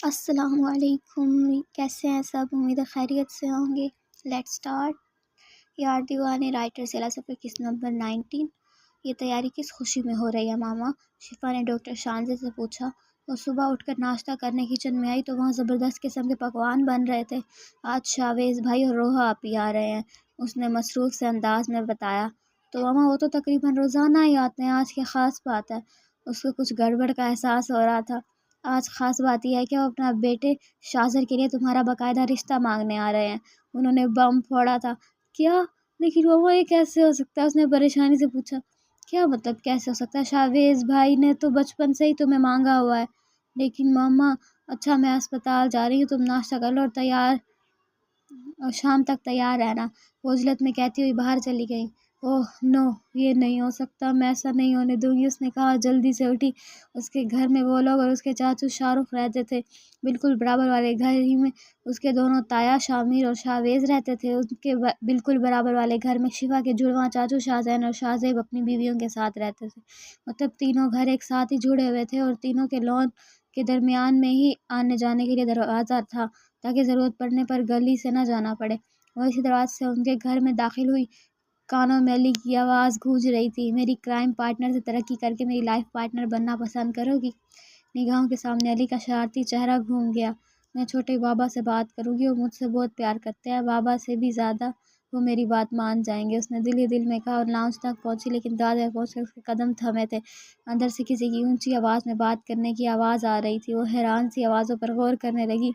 السلام علیکم، کیسے ہیں سب؟ امید ہے خیریت سے ہوں گے۔ Late start. یار دیوانے، رائٹر ضلع سفر کس نمبر 19۔ یہ تیاری کس خوشی میں ہو رہی ہے ماما؟ شفا نے ڈاکٹر شانزے سے پوچھا۔ وہ صبح اٹھ کر ناشتہ کرنے کچن میں آئی تو وہاں زبردست قسم کے پکوان بن رہے تھے۔ آج شاویز بھائی اور روحا آپی آ رہے ہیں، اس نے مصروف سے انداز میں بتایا۔ تو ماما وہ تو تقریباً روزانہ ہی آتے ہیں، آج کیا خاص بات ہے؟ اس کو کچھ گڑبڑ کا احساس ہو رہا تھا۔ آج خاص بات یہ ہے کہ وہ اپنا بیٹے شاذر کے لیے تمہارا باقاعدہ رشتہ مانگنے آ رہے ہیں۔ انہوں نے بم پھوڑا تھا۔ کیا؟ لیکن ماما یہ کیسے ہو سکتا ہے؟ اس نے پریشانی سے پوچھا۔ کیا مطلب کیسے ہو سکتا ہے؟ شاویز بھائی نے تو بچپن سے ہی تمہیں مانگا ہوا ہے۔ لیکن ماما، اچھا میں اسپتال جا رہی ہوں، تم ناشتہ کر لو اور شام تک تیار رہنا، وہ عجلت میں کہتی ہوئی باہر چلی گئی۔ اوہ نو، یہ نہیں ہو سکتا، میں ایسا نہیں ہونے دوں گی، اس نے کہا، جلدی سے اٹھی۔ اس کے گھر میں وہ لوگ اور اس کے چاچو شاہ رخ رہتے تھے، بالکل برابر والے گھر ہی میں اس کے دونوں تایا شامیر اور شاویز رہتے تھے۔ ان کے بالکل برابر والے گھر میں شفا کے جڑواں چاچو شاہزین اور شاہزیب اپنی بیویوں کے ساتھ رہتے تھے۔ مطلب تینوں گھر ایک ساتھ ہی جڑے ہوئے تھے اور تینوں کے لون کے درمیان میں ہی آنے جانے کے لیے دروازہ تھا تاکہ ضرورت پڑنے پر گلی سے نہ جانا پڑے۔ وہ اسی دروازے سے ان کے گھر میں داخل ہوئی۔ کانوں میں علی کی آواز گونج رہی تھی۔ میری کرائم پارٹنر سے ترقی کر کے میری لائف پارٹنر بننا پسند کرو گی؟ نگاہوں کے سامنے علی کا شرارتی چہرہ گھوم گیا۔ میں چھوٹے بابا سے بات کروں گی، وہ مجھ سے بہت پیار کرتے ہیں، بابا سے بھی زیادہ، وہ میری بات مان جائیں گے، اس نے دل ہی دل میں کہا اور لاؤنج تک پہنچی، لیکن دروازے پر پہنچ کر اس کے قدم تھمے تھے۔ اندر سے کسی کی اونچی آواز میں بات کرنے کی آواز آ رہی تھی۔ وہ حیران سی آوازوں پر غور کرنے لگی۔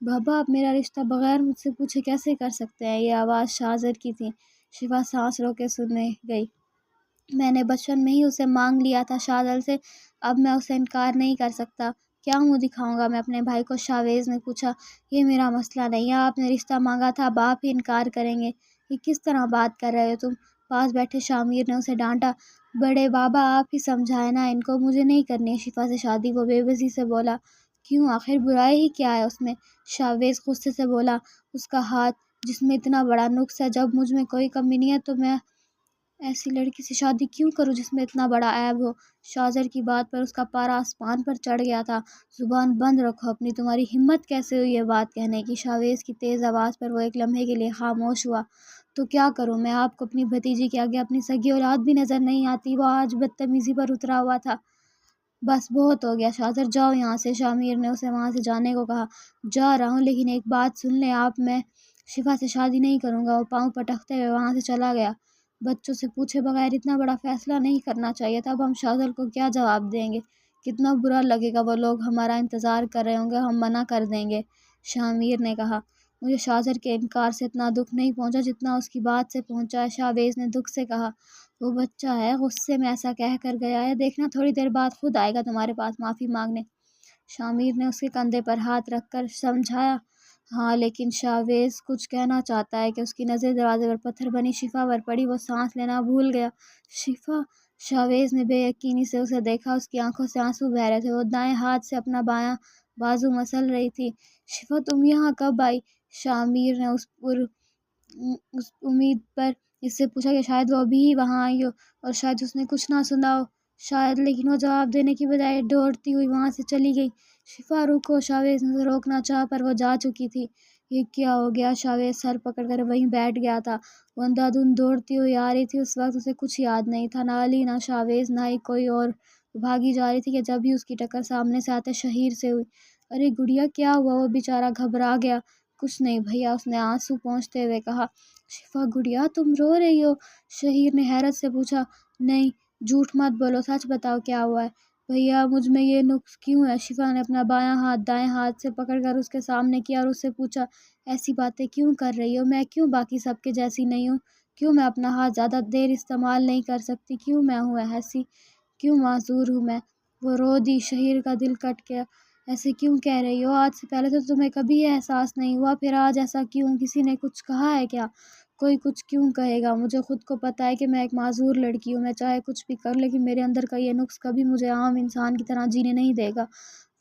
بابا، آپ میرا رشتہ بغیر مجھ سے پوچھے کیسے کر سکتے ہیں؟ یہ آواز شاذر کی تھی۔ شفا سانس روکے سننے گئی۔ میں نے بچپن میں ہی اسے مانگ لیا تھا شاذر سے، اب میں اسے انکار نہیں کر سکتا۔ کیا منہ دکھاؤں گا میں اپنے بھائی کو؟ شاویز نے پوچھا۔ یہ میرا مسئلہ نہیں ہے، آپ نے رشتہ مانگا تھا، اب آپ ہی انکار کریں گے؟ یہ کس طرح بات کر رہے ہو تم؟ پاس بیٹھے شامیر نے اسے ڈانٹا۔ بڑے بابا، آپ ہی سمجھائیں نا ان کو، مجھے نہیں کرنی ہے شفا سے شادی، وہ بے بسی سے بولا۔ کیوں؟ آخر برائی ہی کیا ہے اس میں؟ شاویز غصے سے بولا۔ اس کا ہاتھ جس میں اتنا بڑا نقص ہے، جب مجھ میں کوئی کمی نہیں ہے تو میں ایسی لڑکی سے شادی کیوں کروں جس میں اتنا بڑا عیب ہو؟ شاذر کی بات پر اس کا پارا آسمان پر چڑھ گیا تھا۔ زبان بند رکھو اپنی، تمہاری ہمت کیسے ہوئی یہ بات کہنے کی؟ شاویز کی تیز آواز پر وہ ایک لمحے کے لیے خاموش ہوا۔ تو کیا کروں میں؟ آپ کو اپنی بھتیجی کے آگے اپنی سگی اولاد بھی نظر نہیں آتی؟ وہ آج بدتمیزی پر اترا ہوا تھا۔ بس بہت ہو گیا شاذر، جاؤ یہاں سے، شامیر نے اسے وہاں سے جانے کو کہا۔ جا رہا ہوں، لیکن ایک بات سن لیں آپ، میں شفا سے شادی نہیں کروں گا۔ وہ پاؤں پٹکتے ہوئے وہاں سے چلا گیا۔ بچوں سے پوچھے بغیر اتنا بڑا فیصلہ نہیں کرنا چاہیے تھا۔ اب ہم شاذر کو کیا جواب دیں گے؟ کتنا برا لگے گا، وہ لوگ ہمارا انتظار کر رہے ہوں گے، ہم منع کر دیں گے۔ شامیر نے کہا۔ مجھے شاذر کے انکار سے اتنا دکھ نہیں پہنچا جتنا اس کی بات سے پہنچا ہے، شاویز نے دکھ سے کہا۔ وہ بچہ ہے، غصے میں ایسا کہہ کر گیا ہے، دیکھنا تھوڑی دیر بعد خود آئے گا تمہارے پاس معافی مانگنے۔ شامیر نے اس کے کندھے پر ہاتھ رکھ کر سمجھایا۔ ہاں، لیکن شاویز کچھ کہنا چاہتا ہے کہ اس کی نظر دروازے پر پتھر بنی شفا پر پڑی۔ وہ سانس لینا بھول گیا۔ شفا؟ شاویز نے بے یقینی سے اسے دیکھا، اس کی آنکھوں سے آنسو بہہ رہے تھے۔ وہ دائیں ہاتھ سے اپنا بایاں بازو مسل رہی تھی۔ شفا، تم یہاں کب آئی؟ شامیر نے اس امید پر اس سے پوچھا کہ شاید وہ ابھی ہی وہاں آئی ہو اور شاید اس نے کچھ نہ سنا ہو، شاید، لیکن وہ جواب دینے کی بجائے دوڑتی ہوئی وہاں سے چلی گئی۔ شفا رکو، شاویز نے اسے روکنا چاہا پر وہ جا چکی تھی۔ یہ کیا ہو گیا؟ شاویز سر پکڑ کر وہیں بیٹھ گیا تھا۔ وہ اندھا دھند دوڑتی ہوئی آ رہی تھی۔ اس وقت اسے کچھ یاد نہیں تھا، نہ علی، نہ شاویز، نہ ہی کوئی اور۔ وہ بھاگی جا رہی تھی کہ جب ہی اس کی ٹکر سامنے سے آتے شہیر سے ہوئی۔ ارے گڑیا، کیا ہوا؟ وہ بیچارہ گھبرا گیا۔ کچھ نہیں بھیا، اس نے آنسو پونچھتے ہوئے کہا۔ شفا، گڑیا تم رو رہی ہو؟ شہیر نے حیرت سے پوچھا۔ نہیں، جھوٹ مت بولو، سچ بتاؤ کیا ہوا ہے؟ بھیا، مجھ میں یہ نقص کیوں ہے؟ شفا نے اپنا بایاں ہاتھ دائیں ہاتھ سے پکڑ کر اس کے سامنے کیا اور اس سے پوچھا۔ ایسی باتیں کیوں کر رہی ہو؟ میں کیوں باقی سب کے جیسی نہیں ہوں؟ کیوں میں اپنا ہاتھ زیادہ دیر استعمال نہیں کر سکتی؟ کیوں میں ہوں ایسی؟ کیوں معذور ہوں میں؟ وہ رو دی۔ شہیر کا دل کٹ گیا۔ ایسے کیوں کہہ رہی ہو؟ آج سے پہلے تو تمہیں کبھی یہ احساس نہیں ہوا، پھر آج ایسا کیوں؟ کسی نے کچھ کہا ہے کیا؟ کوئی کچھ کیوں کہے گا؟ مجھے خود کو پتہ ہے کہ میں ایک معذور لڑکی ہوں، میں چاہے کچھ بھی کر، لیکن میرے اندر کا یہ نقص کبھی مجھے عام انسان کی طرح جینے نہیں دے گا۔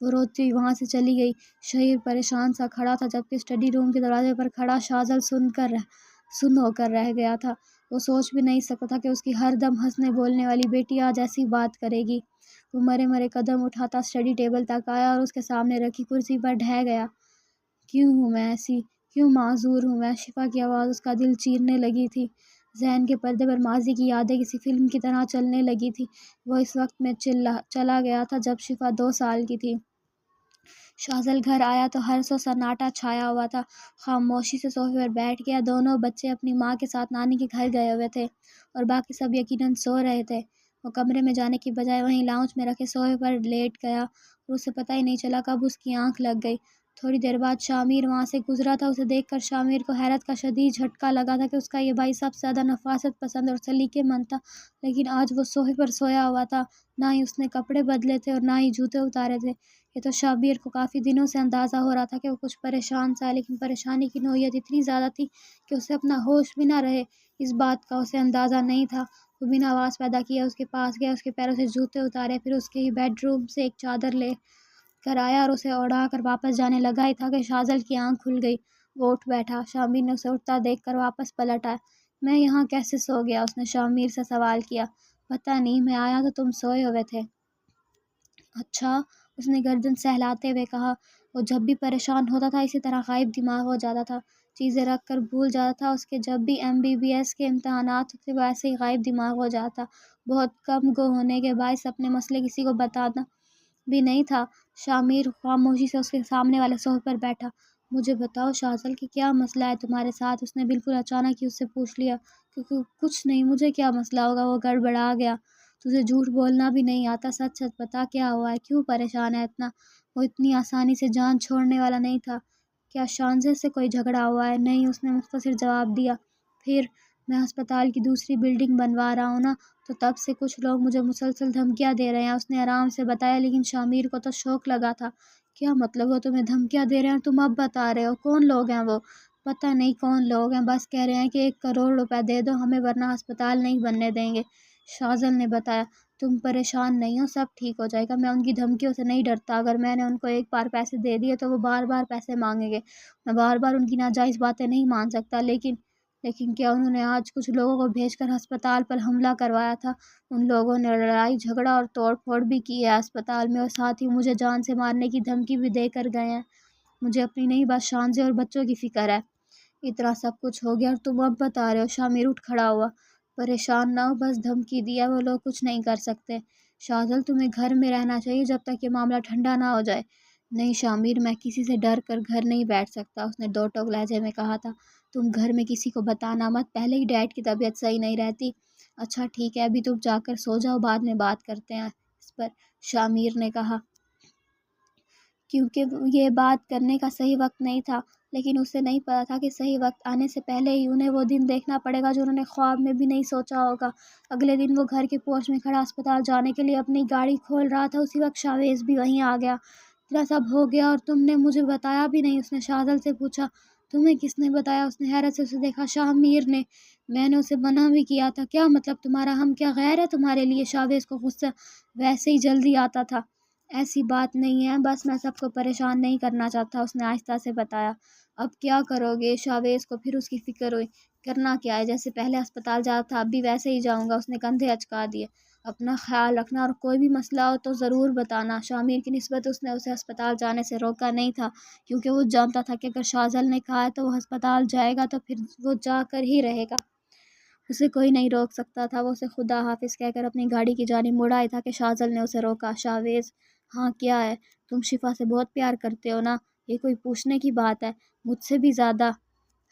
وہ روتی ہوئی وہاں سے چلی گئی۔ شہیر پریشان سا کھڑا تھا، جبکہ اسٹڈی روم کے دروازے پر کھڑا شاذر سن ہو کر رہ گیا تھا۔ وہ سوچ بھی نہیں سکتا تھا کہ اس کی ہر دم ہنسنے بولنے والی بیٹی آج ایسی بات کرے گی۔ وہ مرے مرے قدم اٹھاتا اسٹڈی ٹیبل تک آیا اور اس کے سامنے رکھی کرسی پر ڈھہ گیا۔ کیوں ہوں میں ایسی؟ کیوں معذور ہوں میں؟ شفا کی آواز اس کا دل چیرنے لگی تھی۔ ذہن کے پردے پر ماضی کی یادیں کسی فلم کی طرح چلنے لگی تھی۔ وہ اس وقت میں چلا گیا تھا جب شفا 2 سال کی تھی۔ شاذل گھر آیا تو ہر سو سناٹا چھایا ہوا تھا۔ خاموشی سے صوفے پر بیٹھ گیا۔ دونوں بچے اپنی ماں کے ساتھ نانی کے گھر گئے ہوئے تھے اور باقی سب یقیناً سو رہے تھے۔ وہ کمرے میں جانے کی بجائے وہیں لاؤنج میں رکھے صوفے پر لیٹ گیا اور اسے پتہ ہی نہیں چلا کب اس کی آنکھ لگ گئی۔ تھوڑی دیر بعد شامیر وہاں سے گزرا تھا۔ اسے دیکھ کر شامیر کو حیرت کا شدید جھٹکا لگا تھا کہ اس کا یہ بھائی سب سے زیادہ نفاست پسند اور سلیقے مند تھا، لیکن آج وہ صوفے پر سویا ہوا تھا۔ نہ ہی اس نے کپڑے بدلے تھے اور نہ ہی جوتے اتارے تھے۔ یہ تو شامیر کو کافی دنوں سے اندازہ ہو رہا تھا کہ وہ کچھ پریشان سا ہے، لیکن پریشانی کی نوعیت اتنی زیادہ تھی کہ اسے اپنا ہوش بھی نہ رہے، اس بات کا اسے اندازہ نہیں تھا۔ وہ بنا آواز پیدا کیے اس کے پاس گیا، اس کے پیروں سے جوتے اتارے، پھر اس کے ہی بیڈ روم سے ایک چادر لے کر آیا اور اسے اڑا کر واپس جانے لگا ہی تھا کہ شاذل کی آنکھ کھل گئی۔ وہ اٹھ بیٹھا۔ شامیر نے اسے اٹھتا دیکھ کر واپس پلٹ آیا۔ میں یہاں کیسے سو گیا؟ اس نے شامیر سے سوال کیا۔ پتہ نہیں، میں آیا تو تم سوئے ہوئے تھے۔ اچھا، اس نے گردن سہلاتے ہوئے کہا۔ وہ جب بھی پریشان ہوتا تھا اسی طرح غائب دماغ ہو جاتا تھا، چیزیں رکھ کر بھول جاتا تھا۔ اس کے جب بھی MBBS کے امتحانات ہوتے وہ ایسے ہی غائب دماغ ہو جاتا، بہت کم گو ہونے کے باعث اپنے مسئلے کسی کو بتانا بھی نہیں تھا۔ شامیر خاموشی سے اس کے سامنے والے صوفے پر بیٹھا۔ مجھے بتاؤ شاذل کہ کیا مسئلہ ہے تمہارے ساتھ؟ اس نے بالکل اچانک ہی اس سے پوچھ لیا۔ کچھ نہیں، مجھے کیا مسئلہ ہوگا؟ وہ گڑبڑا گیا۔ تجھے جھوٹ بولنا بھی نہیں آتا، سچ سچ بتا کیا ہوا ہے، کیوں پریشان ہے اتنا؟ وہ اتنی آسانی سے جان چھوڑنے والا نہیں تھا۔ کیا شانزے سے کوئی جھگڑا ہوا ہے؟ نہیں، اس نے مختصر جواب دیا۔ پھر میں ہسپتال کی دوسری بلڈنگ بنوا رہا ہوں نا، تو تب سے کچھ لوگ مجھے مسلسل دھمکیاں دے رہے ہیں، اس نے آرام سے بتایا، لیکن شامیر کو تو شوق لگا تھا۔ کیا مطلب؟ وہ تمہیں دھمکیاں دے رہے ہیں اور تم اب بتا رہے ہو؟ کون لوگ ہیں وہ؟ پتہ نہیں کون لوگ ہیں، بس کہہ رہے ہیں کہ 1 کروڑ روپے دے دو ہمیں ورنہ ہسپتال نہیں بننے دیں گے، شاذل نے بتایا۔ تم پریشان نہیں ہو، سب ٹھیک ہو جائے گا۔ میں ان کی دھمکیوں سے نہیں ڈرتا، اگر میں نے ان کو ایک بار پیسے دے دیے تو وہ بار بار پیسے مانگیں گے۔ میں بار بار ان کی ناجائز باتیں نہیں مان سکتا، لیکن کیا انہوں نے آج کچھ لوگوں کو بھیج کر ہسپتال پر حملہ کروایا تھا؟ ان لوگوں نے لڑائی جھگڑا اور توڑ پھوڑ بھی کی ہے ہسپتال میں، اور ساتھ ہی مجھے جان سے مارنے کی دھمکی بھی دے کر گئے ہیں۔ مجھے اپنی نہیں بس شانزے اور بچوں کی فکر ہے۔ اتنا سب کچھ ہو گیا اور تم اب بتا رہے ہو؟ شامیر اٹھ کھڑا ہوا۔ پریشان نہ ہو، بس دھمکی دیا، وہ لوگ کچھ نہیں کر سکتے۔ شاذل تمہیں گھر میں رہنا چاہیے جب تک یہ معاملہ ٹھنڈا نہ ہو جائے۔ نہیں شامیر، میں کسی سے ڈر کر گھر نہیں بیٹھ سکتا، اس نے دو ٹوک لہجے میں کہا تھا۔ تم گھر میں کسی کو بتانا مت، پہلے ہی ڈیڈ کی طبیعت صحیح نہیں رہتی۔ اچھا ٹھیک ہے، ابھی تم جا کر سو جاؤ، بعد میں بات کرتے ہیں اس پر، شامیر نے کہا۔ کیونکہ یہ بات کرنے کا صحیح وقت نہیں تھا، لیکن اسے نہیں پتا تھا کہ صحیح وقت آنے سے پہلے ہی انہیں وہ دن دیکھنا پڑے گا جو انہوں نے خواب میں بھی نہیں سوچا ہوگا۔ اگلے دن وہ گھر کے پورچ میں کھڑا ہسپتال جانے کے لیے اپنی گاڑی کھول رہا تھا، اسی وقت شاویز بھی وہیں آ گیا۔ اتنا سب ہو گیا اور تم نے مجھے بتایا بھی نہیں، اس نے شاذل سے پوچھا۔ تمہیں کس نے بتایا؟ اس نے حیرت سے اسے دیکھا۔ شامیر نے۔ میں نے اسے منع بھی کیا تھا۔ کیا مطلب تمہارا؟ ہم کیا غیر ہے تمہارے لیے؟ شاویز کو غصہ ویسے ہی جلدی آتا تھا۔ ایسی بات نہیں ہے، بس میں سب کو پریشان نہیں کرنا چاہتا، اس نے آہستہ سے بتایا۔ اب کیا کرو گے؟ شاویز کو پھر اس کی فکر ہوئی۔ کرنا کیا ہے، جیسے پہلے ہسپتال جاتا تھا اب بھی ویسے ہی جاؤں گا، اس نے کندھے اچکا دیے۔ اپنا خیال رکھنا اور کوئی بھی مسئلہ ہو تو ضرور بتانا۔ شامیر کی نسبت اس نے اسے ہسپتال جانے سے روکا نہیں تھا، کیونکہ وہ جانتا تھا کہ اگر شاذل نے کہا ہے تو وہ ہسپتال جائے گا تو پھر وہ جا کر ہی رہے گا، اسے کوئی نہیں روک سکتا تھا۔ وہ اسے خدا حافظ کہہ کر اپنی گاڑی کی جانب مڑ آئی تھا کہ شاذل نے اسے روکا۔ شاویز، ہاں کیا ہے؟ تم شفا سے بہت پیار کرتے ہو نا؟ یہ کوئی پوچھنے کی بات ہے؟ مجھ سے بھی زیادہ؟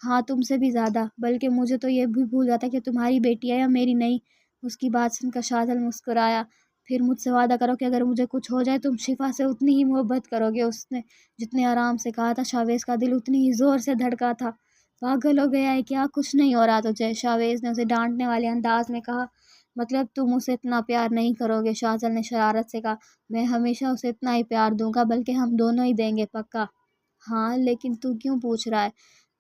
ہاں تم سے بھی زیادہ، بلکہ مجھے تو یہ بھی بھول جاتا کہ تمہاری بیٹی ہے یا میری نہیں۔ اس کی بات سن کر شاذل مسکرایا۔ پھر مجھ سے وعدہ کرو کہ اگر مجھے کچھ ہو جائے تم شفا سے اتنی ہی محبت کرو گے، اس نے جتنے آرام سے کہا تھا شاویز کا دل اتنی ہی زور سے دھڑکا تھا۔ پاگل ہو گیا ہے کیا؟ کچھ نہیں ہو رہا تجھے، شاویز نے اسے ڈانٹنے والے انداز میں کہا۔ مطلب تم اسے اتنا پیار نہیں کرو گے، شاذل نے شرارت سے کہا۔ میں ہمیشہ اسے اتنا ہی پیار دوں گا، بلکہ ہم دونوں ہی دیں گے، پکا؟ ہاں، لیکن تو کیوں پوچھ رہا ہے؟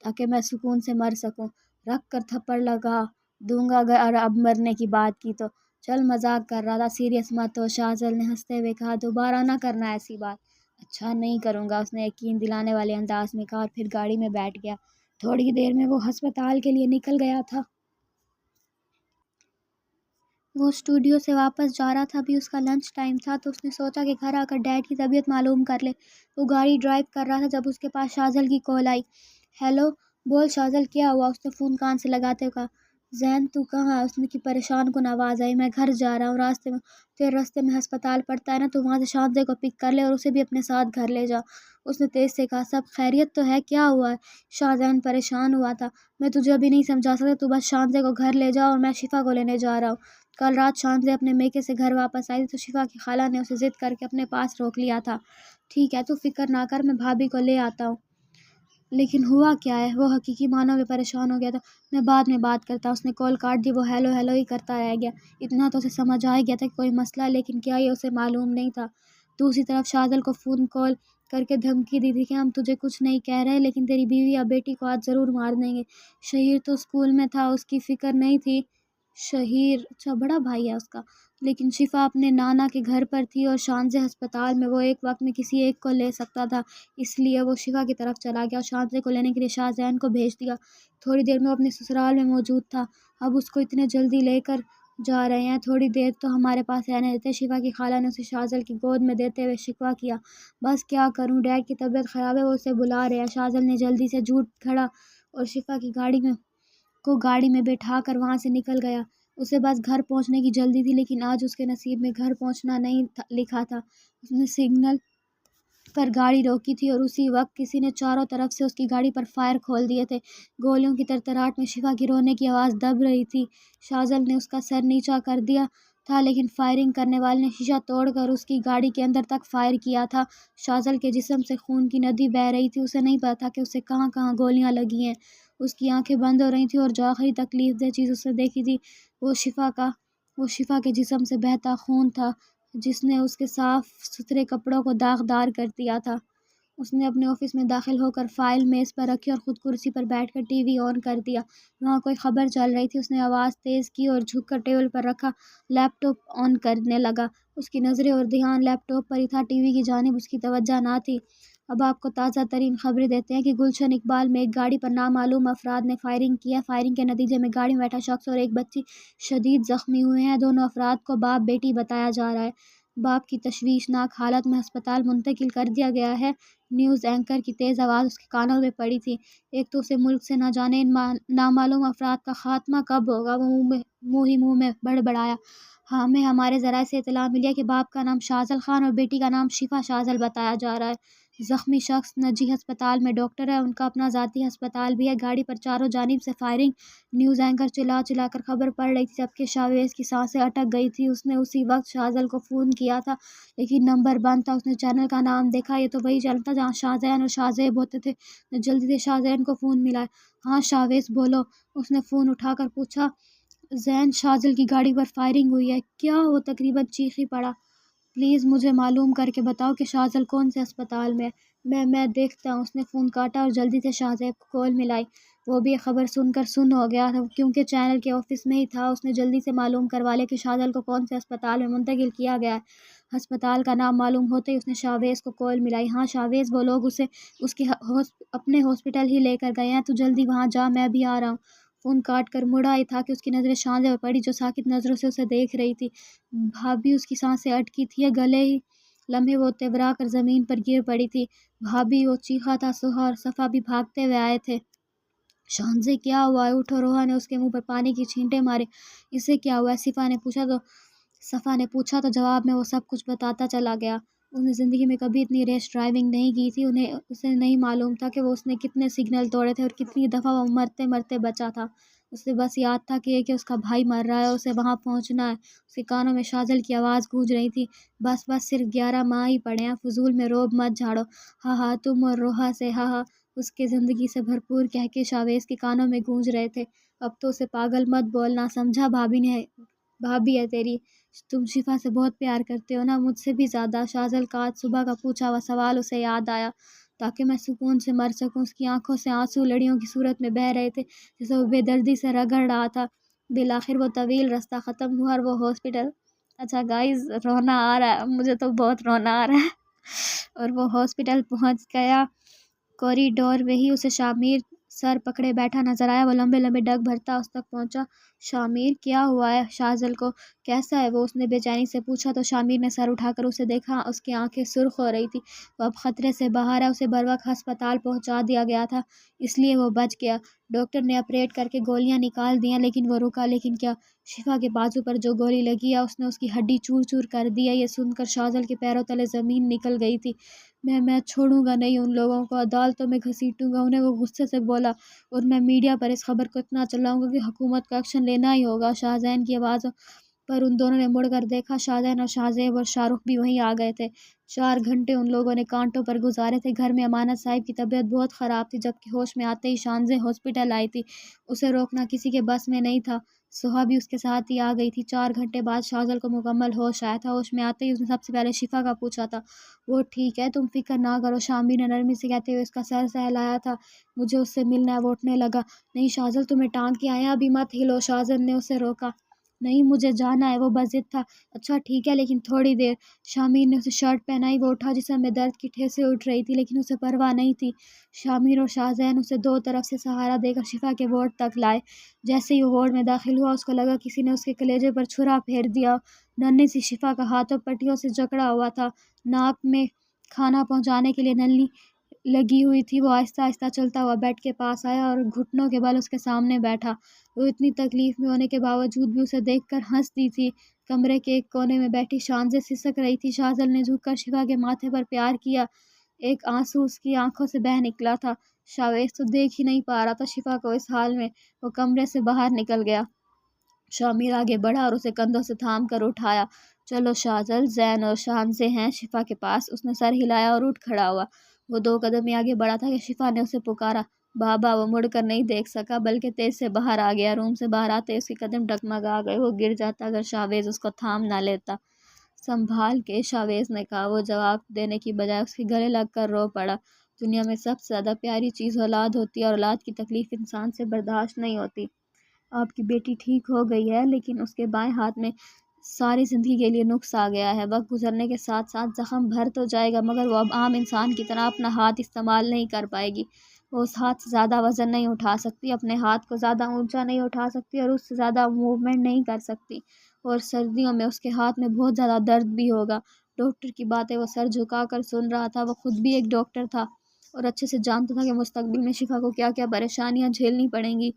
تاکہ میں سکون سے مر سکوں۔ رکھ کر تھپڑ لگا دوں گا اگر اب مرنے کی بات کی تو۔ چل مذاق کر رہا تھا، سیریس مت ہو، شاذل نے ہنستے ہوئے کہا۔ دوبارہ نہ کرنا ایسی بات۔ اچھا نہیں کروں گا، اس نے یقین دلانے والے انداز میں کہا اور پھر گاڑی میں بیٹھ گیا۔ تھوڑی دیر میں وہ ہسپتال کے لیے نکل گیا تھا۔ وہ اسٹوڈیو سے واپس جا رہا تھا، ابھی اس کا لنچ ٹائم تھا، تو اس نے سوچا کہ گھر آ کر ڈیڈ کی طبیعت معلوم کر لے۔ وہ گاڑی ڈرائیو کر رہا تھا جب اس کے پاس شاذل کی کال آئی۔ ہیلو، بول شاذل، کیا ہوا؟ اس نے فون کان سے لگاتے ہوئے کہا۔ زین، تو کہاں ہے؟ اس نے کی پریشان کن آواز آئی۔ میں گھر جا رہا ہوں، راستے میں ہسپتال پڑتا ہے نا، تو وہاں سے شاذل کو پک کر لے اور اسے بھی اپنے ساتھ گھر لے جا۔ اس نے تیز سے کہا۔ سب خیریت تو ہے؟ کیا ہوا ہے؟ شاذین پریشان ہوا تھا۔ میں تجھے ابھی نہیں سمجھا سکتا، تو بس شاذل کو گھر لے جا اور میں شفا کو لینے جا رہا ہوں۔ کل رات شاذل اپنے میکے سے گھر واپس آئی تھی تو شفا کی خالہ نے اسے ضد کر کے اپنے پاس روک لیا تھا۔ ٹھیک ہے، تو فکر نہ کر، میں بھابھی کو لے آتا ہوں۔ لیکن ہوا کیا ہے؟ وہ حقیقی معنوں میں پریشان ہو گیا تھا۔ میں بعد میں بات کرتا ہوں۔ اس نے کال کاٹ دی۔ وہ ہیلو ہیلو ہی کرتا رہ گیا۔ اتنا تو اسے سمجھ آ گیا تھا کہ کوئی مسئلہ ہے، لیکن کیا یہ اسے معلوم نہیں تھا۔ دوسری طرف شاذل کو فون کال کر کے دھمکی دی تھی کہ ہم تجھے کچھ نہیں کہہ رہے، لیکن تیری بیوی یا بیٹی کو آج ضرور مار دیں گے۔ شہیر تو اسکول میں تھا، اس کی فکر نہیں تھی۔ شہیر؟ اچھا، بڑا بھائی ہے اس کا۔ لیکن شفا اپنے نانا کے گھر پر تھی اور شانزے ہسپتال میں۔ وہ ایک وقت میں کسی ایک کو لے سکتا تھا، اس لیے وہ شفا کی طرف چلا گیا اور شانزے کو لینے کے لیے شاہزین کو بھیج دیا۔ تھوڑی دیر میں وہ اپنے سسرال میں موجود تھا۔ اب اس کو اتنے جلدی لے کر جا رہے ہیں، تھوڑی دیر تو ہمارے پاس رہنے دیتے۔ شفا کی خالہ نے اسے شاذل کی گود میں دیتے ہوئے شکوہ کیا۔ بس کیا کروں، ڈیڈ کی طبیعت خراب ہے، وہ اسے بلا رہے ہیں۔ شاذل نے جلدی سے جھوٹ کھڑا اور شفا کی گاڑی میں بٹھا کر وہاں سے نکل گیا۔ اسے بس گھر پہنچنے کی جلدی تھی، لیکن آج اس کے نصیب میں گھر پہنچنا نہیں لکھا تھا۔ اس نے سگنل پر گاڑی روکی تھی اور اسی وقت کسی نے چاروں طرف سے اس کی گاڑی پر فائر کھول دیے تھے۔ گولیوں کی ترتراہٹ میں شفا کی رونے کی آواز دب رہی تھی۔ شاذل نے اس کا سر نیچا کر دیا تھا، لیکن فائرنگ کرنے والے نے شیشہ توڑ کر اس کی گاڑی کے اندر تک فائر کیا تھا۔ شاذل کے جسم سے خون کی ندی بہہ رہی تھی۔ اسے نہیں پتا تھا کہ اسے کہاں کہاں گولیاں لگی ہیں۔ اس کی آنکھیں بند ہو رہی تھیں اور جو آخری تکلیف دہ چیز اس نے دیکھی تھی وہ شفا کے جسم سے بہتا خون تھا، جس نے اس کے صاف ستھرے کپڑوں کو داغدار کر دیا تھا۔ اس نے اپنے آفس میں داخل ہو کر فائل میز پر رکھی اور خود کرسی پر بیٹھ کر ٹی وی آن کر دیا۔ وہاں کوئی خبر چل رہی تھی۔ اس نے آواز تیز کی اور جھک کر ٹیبل پر رکھا لیپ ٹاپ آن کرنے لگا۔ اس کی نظریں اور دھیان لیپ ٹاپ پر ہی تھا، ٹی وی کی جانب اس کی توجہ نہ تھی۔ اب آپ کو تازہ ترین خبریں دیتے ہیں کہ گلشن اقبال میں ایک گاڑی پر نامعلوم افراد نے فائرنگ کی ہے۔ فائرنگ کے نتیجے میں گاڑی میں بیٹھا شخص اور ایک بچی شدید زخمی ہوئے ہیں۔ دونوں افراد کو باپ بیٹی بتایا جا رہا ہے۔ باپ کی تشویشناک حالت میں ہسپتال منتقل کر دیا گیا ہے۔ نیوز اینکر کی تیز آواز اس کے کانوں میں پڑی تھی۔ ایک تو اسے ملک سے نہ جانے ان نامعلوم افراد کا خاتمہ کب ہوگا؟ وہ منہ میں بڑبڑایا۔ ہمیں ہمارے ذرائع سے اطلاع ملی ہے کہ باپ کا نام شاذل خان اور بیٹی کا نام شفا شاذل بتایا جا رہا ہے۔ زخمی شخص نجی ہسپتال میں ڈاکٹر ہے، ان کا اپنا ذاتی ہسپتال بھی ہے۔ گاڑی پر چاروں جانب سے فائرنگ۔ نیوز اینکر چلا چلا کر خبر پڑھ رہی تھی جبکہ شاویز کی سانسیں اٹک گئی تھی۔ اس نے اسی وقت شاذل کو فون کیا تھا، لیکن نمبر بند تھا۔ اس نے چینل کا نام دیکھا، یہ تو وہی چینل تھا جہاں شاذین اور شاذیب ہوتے تھے۔ جلدی سے شاذین کو فون ملایا۔ ہاں شاویز، بولو۔ اس نے فون اٹھا کر پوچھا۔ زین، شاذل کی گاڑی پر فائرنگ ہوئی ہے۔ کیا؟ وہ تقریباً چیخ ہی پڑا۔ پلیز مجھے معلوم کر کے بتاؤ کہ شاذل کون سے ہسپتال میں ہے۔ میں دیکھتا ہوں۔ اس نے فون کاٹا اور جلدی سے شاذیب کو کال ملائی۔ وہ بھی یہ خبر سن کر سن ہو گیا تھا، کیونکہ چینل کے آفس میں ہی تھا۔ اس نے جلدی سے معلوم کروا لیا کہ شاذل کو کون سے ہسپتال میں منتقل کیا گیا ہے۔ ہسپتال کا نام معلوم ہوتے ہی اس نے شاویز کو کال ملائی۔ ہاں شاویز، وہ لوگ اسے اپنے ہاسپٹل ہی لے کر گئے ہیں، تو جلدی وہاں جا، میں بھی آ رہا ہوں۔ فون کاٹ کر مڑا ہی تھا کہ اس کی نظریں شاذیب پر پڑی، جو ساکت نظروں سے اسے دیکھ رہی تھی۔ بھابھی، اس کی سانسیں اٹکی تھیں، گلے ہی لمحے وہ تیورا کر زمین پر گر پڑی تھی۔ بھابھی! وہ چیخا تھا۔ سہا اور صفا بھی بھاگتے ہوئے آئے تھے۔ شانزے، کیا ہوا ہے؟ اٹھو۔ روحا نے اس کے منہ پر پانی کی چھینٹے مارے۔ اسے کیا ہوا ہے؟ صفا نے پوچھا تو جواب میں وہ سب کچھ بتاتا چلا گیا۔ اس نے زندگی میں کبھی اتنی ریش ڈرائیونگ نہیں کی تھی۔ اسے نہیں معلوم تھا کہ اس نے کتنے سگنل توڑے تھے اور کتنی دفعہ وہ مرتے مرتے بچا تھا۔ اسے بس یاد تھا کہ اس کا بھائی مر رہا ہے اور اسے وہاں پہنچنا ہے۔ اس کے کانوں میں شاذل کی آواز گونج رہی تھی۔ بس صرف 11 ماہ ہی پڑے ہیں، فضول میں روب مت جھاڑو۔ ہاں ہاں، تم اور روحا سے ہاں ہاں، اس کے زندگی سے بھرپور کہکے شاویز کے کانوں میں گونج رہے تھے۔ اب تو اسے پاگل مت بولنا، سمجھا؟ بھابھی ہے تیری۔ تم شفا سے بہت پیار کرتے ہو نا، مجھ سے بھی زیادہ۔ شاذل کا آج صبح کا پوچھا ہوا سوال اسے یاد آیا۔ تاکہ میں سکون سے مر سکوں۔ اس کی آنکھوں سے آنسو لڑیوں کی صورت میں بہہ رہے تھے، جسے وہ بے دردی سے رگڑ رہا تھا۔ بالآخر وہ طویل رستہ ختم ہوا اور وہ ہاسپٹل اچھا گائز، رونا آ رہا ہے، مجھے تو بہت رونا آ رہا ہے۔ اور وہ ہاسپٹل پہنچ گیا۔ کوریڈور میں ہی اسے شامیر سر پکڑے بیٹھا نظر آیا۔ وہ لمبے لمبے ڈگ بھرتا اس تک پہنچا۔ شامیر کیا ہوا ہے شاذل کو، کیسا ہے وہ، اس نے بے چینی سے پوچھا تو شامیر نے سر اٹھا کر اسے دیکھا۔ اس کی آنکھیں سرخ ہو رہی تھی۔ وہ اب خطرے سے باہر ہے، اسے بروقت ہسپتال پہنچا دیا گیا تھا، اس لیے وہ بچ گیا۔ ڈاکٹر نے آپریٹ کر کے گولیاں نکال دی ہیں لیکن وہ رکا۔ لیکن کیا؟ شفا کے بازو پر جو گولی لگی ہے اس نے اس کی ہڈی چور چور کر دی ہے۔ یہ سن کر شاذل کے پیروں تلے زمین نکل گئی تھی۔ میں چھوڑوں گا نہیں ان لوگوں کو، عدالتوں میں گھسیٹوں گا انہیں، وہ غصے سے بولا، اور میں میڈیا پر اس خبر کو اتنا چلاؤں گا کہ حکومت کو ایکشن لینا ہی ہوگا۔ شاہزین کی آواز پر ان دونوں نے مڑ کر دیکھا۔ شاہزین اور شاہزیب اور شاہ رخ بھی وہیں آ گئے تھے۔ 4 گھنٹے ان لوگوں نے کانٹوں پر گزارے تھے۔ گھر میں امانت صاحب کی طبیعت بہت خراب تھی، جبکہ ہوش میں آتے ہی شانزیں ہاسپٹل آئی تھی۔ اسے روکنا کسی کے بس میں نہیں تھا۔ سہا بھی اس کے ساتھ ہی آ گئی تھی۔ 4 گھنٹے بعد شاذل کو مکمل ہوش آیا تھا۔ ہوش میں آتے ہی اس نے سب سے پہلے شفا کا پوچھا تھا۔ وہ ٹھیک ہے، تم فکر نہ کرو، شامیر نے نرمی سے کہتے ہوئے اس کا سر سہلایا تھا۔ مجھے اس سے ملنا ہے۔ وہ اٹھنے لگا۔ نہیں شاذل، تمہیں ٹانگ کے آئے ہیں، ابھی مت ہلو۔ شاذل نے اسے روکا۔ نہیں مجھے جانا ہے، وہ بس ضد تھا۔ اچھا ٹھیک ہے لیکن تھوڑی دیر۔ شامیر نے اسے شرٹ پہنائی۔ وہ اٹھا، جسم میں درد کی ٹھیسیں اٹھ رہی تھی لیکن اسے پرواہ نہیں تھی۔ شامیر اور شاہزین اسے دو طرف سے سہارا دے کر شفا کے وارڈ تک لائے۔ جیسے ہی وہ وارڈ میں داخل ہوا اس کو لگا کسی نے اس کے کلیجے پر چھرا پھیر دیا۔ ننھی سی شفا کا ہاتھوں پٹیوں سے جکڑا ہوا تھا، ناک میں کھانا پہنچانے کے لیے نلی لگی ہوئی تھی۔ وہ آہستہ آہستہ چلتا ہوا بیڈ کے پاس آیا اور گھٹنوں کے بل اس کے سامنے بیٹھا۔ وہ اتنی تکلیف میں ہونے کے باوجود بھی اسے دیکھ کر ہنس دی تھی۔ کمرے کے ایک کونے میں بیٹھی شانزیں سسک رہی تھی۔ شاذل نے جھک کر شفا کے ماتھے پر پیار کیا۔ ایک آنسو اس کی آنکھوں سے بہہ نکلا تھا۔ شاویز تو دیکھ ہی نہیں پا رہا تھا شفا کو اس حال میں۔ وہ کمرے سے باہر نکل گیا۔ شامیر آگے بڑھا اور اسے کندھوں سے تھام کر اٹھایا۔ چلو شاذل، زین اور شانزیں ہیں شفا کے پاس۔ اس نے سر ہلایا اور اٹھ کھڑا ہوا۔ وہ 2 قدم ہی آگے بڑھا تھا کہ شفا نے اسے پکارا، بابا۔ وہ مڑ کر نہیں دیکھ سکا بلکہ تیز سے باہر آ گیا۔ روم سے باہر آتے اس کے قدم ڈگمگا گئے۔ وہ گر جاتا اگر شاویز اس کو تھام نہ لیتا۔ سنبھال کے، شاویز نے کہا۔ وہ جواب دینے کی بجائے اس کے گلے لگ کر رو پڑا۔ دنیا میں سب سے زیادہ پیاری چیز اولاد ہوتی ہے اور اولاد کی تکلیف انسان سے برداشت نہیں ہوتی۔ آپ کی بیٹی ٹھیک ہو گئی ہے لیکن اس کے بائیں ہاتھ میں ساری زندگی کے لیے نقص آ گیا ہے۔ وقت گزرنے کے ساتھ ساتھ زخم بھر تو جائے گا مگر وہ اب عام انسان کی طرح اپنا ہاتھ استعمال نہیں کر پائے گی۔ وہ اس ہاتھ سے زیادہ وزن نہیں اٹھا سکتی، اپنے ہاتھ کو زیادہ اونچا نہیں اٹھا سکتی اور اس سے زیادہ موومنٹ نہیں کر سکتی، اور سردیوں میں اس کے ہاتھ میں بہت زیادہ درد بھی ہوگا۔ ڈاکٹر کی باتیں وہ سر جھکا کر سن رہا تھا۔ وہ خود بھی ایک ڈاکٹر تھا اور اچھے سے جانتا تھا کہ مستقبل میں شفا کو کیا کیا پریشانیاں جھیلنی پڑیں گی۔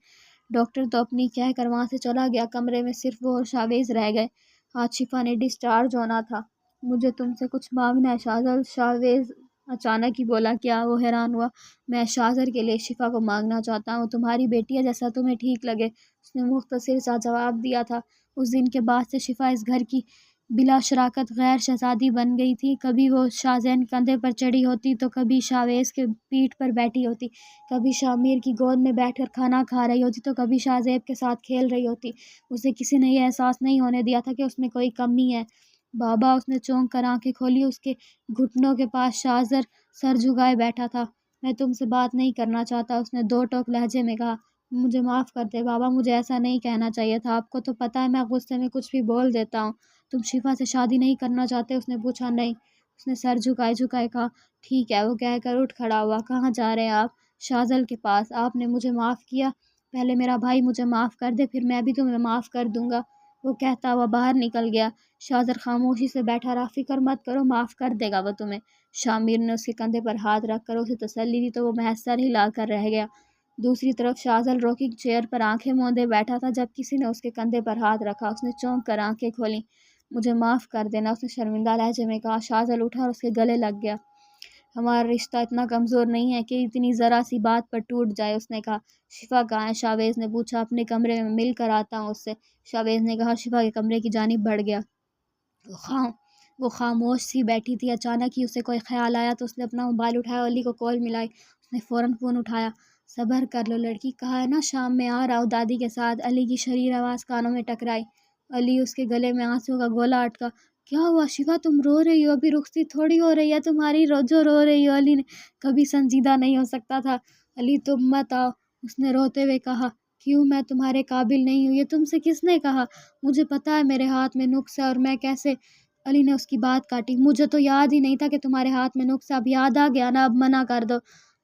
ڈاکٹر تو اپنی کہہ کر وہاں سے چلا گیا۔ کمرے میں صرف وہ اور شاویز رہ گئے۔ آج شفا نے ڈسچارج ہونا تھا۔ مجھے تم سے کچھ مانگنا ہے شاذل، شاویز اچانک ہی بولا۔ کیا؟ وہ حیران ہوا۔ میں شاذر کے لیے شفا کو مانگنا چاہتا ہوں، تمہاری بیٹی ہے، جیسا تمہیں ٹھیک لگے، اس نے مختصر سا جواب دیا تھا۔ اس دن کے بعد سے شفا اس گھر کی بلا شراکت غیر شہزادی بن گئی تھی۔ کبھی وہ شاہزین کے کندھے پر چڑھی ہوتی تو کبھی شاویز کے پیٹھ پر بیٹھی ہوتی، کبھی شامیر کی گود میں بیٹھ کر کھانا کھا رہی ہوتی تو کبھی شاہزیب کے ساتھ کھیل رہی ہوتی۔ اسے کسی نے یہ احساس نہیں ہونے دیا تھا کہ اس میں کوئی کمی ہے۔ بابا، اس نے چونک کر آنکھیں کھولی۔ اس کے گھٹنوں کے پاس شاذر سر جھکائے بیٹھا تھا۔ میں تم سے بات نہیں کرنا چاہتا، اس نے 2 ٹوک لہجے میں کہا۔ مجھے معاف کر دے بابا، مجھے ایسا نہیں کہنا چاہیے تھا، آپ کو تو پتہ ہے میں غصے میں کچھ بھی بول دیتا ہوں۔ تم شفا سے شادی نہیں کرنا چاہتے؟ اس نے پوچھا۔ نہیں، اس نے سر جھکائے کہا۔ ٹھیک ہے، وہ کہہ کر اٹھ کھڑا ہوا۔ کہاں جا رہے ہیں آپ؟ شاذل کے پاس۔ آپ نے مجھے معاف کیا، پہلے میرا بھائی مجھے معاف کر دے، پھر میں بھی تمہیں معاف کر دوں گا، وہ کہتا ہوا باہر نکل گیا۔ شاذر خاموشی سے بیٹھا رہا۔ فکر مت کرو، معاف کر دے گا وہ تمہیں۔ شامیر نے اس کے کندھے پر ہاتھ رکھ کر اسے تسلی دی تو وہ محض سر ہلا کر رہ گیا۔ دوسری طرف شاذل روکنگ چیئر پر آنکھیں موندے بیٹھا تھا جب کسی نے اس کے کندھے پر ہاتھ رکھا۔ اس نے چونک کر آنکھیں کھولیں۔ مجھے معاف کر دینا، اس نے شرمندہ لہجے میں کہا۔ شاذل اٹھا اور اس کے گلے لگ گیا۔ ہمارا رشتہ اتنا کمزور نہیں ہے کہ اتنی ذرا سی بات پر ٹوٹ جائے، اس نے کہا۔ شفا کہاں ہے؟ شاویز نے پوچھا۔ اپنے کمرے میں، مل کر آتا ہوں اس سے، شاویز نے کہا۔ شفا کے کمرے کی جانب بڑھ گیا۔ وہ خاموش سی بیٹھی تھی۔ اچانک ہی اسے کوئی خیال آیا تو اس نے اپنا موبائل اٹھایا اور علی کو کال ملائی۔ اس نے فوراً فون اٹھایا۔ صبر کر لو لڑکی، کہا ہے نا شام میں آ رہا ہوں دادی کے ساتھ، علی کی شریر آواز کانوں میں ٹکرائی۔ علی، اس کے گلے میں آنسوں کا گولا اٹکا۔ کیا ہوا شفا، تم رو رہی ہو؟ ابھی رخصتی تھوڑی ہو رہی ہے تمہاری، جو رو رہی ہو۔ علی نے کبھی سنجیدہ نہیں ہو سکتا تھا۔ علی تم مت آؤ، اس نے روتے ہوئے کہا۔ کیوں؟ میں تمہارے قابل نہیں ہوں؟ یہ تم سے کس نے کہا؟ مجھے پتا ہے میرے ہاتھ میں نقص ہے اور میں کیسے… علی نے اس کی بات کاٹی۔ مجھے تو یاد ہی نہیں تھا کہ تمہارے ہاتھ میں نقص ہے، اب یاد آ گیا نا، اب منع کر دو۔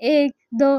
1 2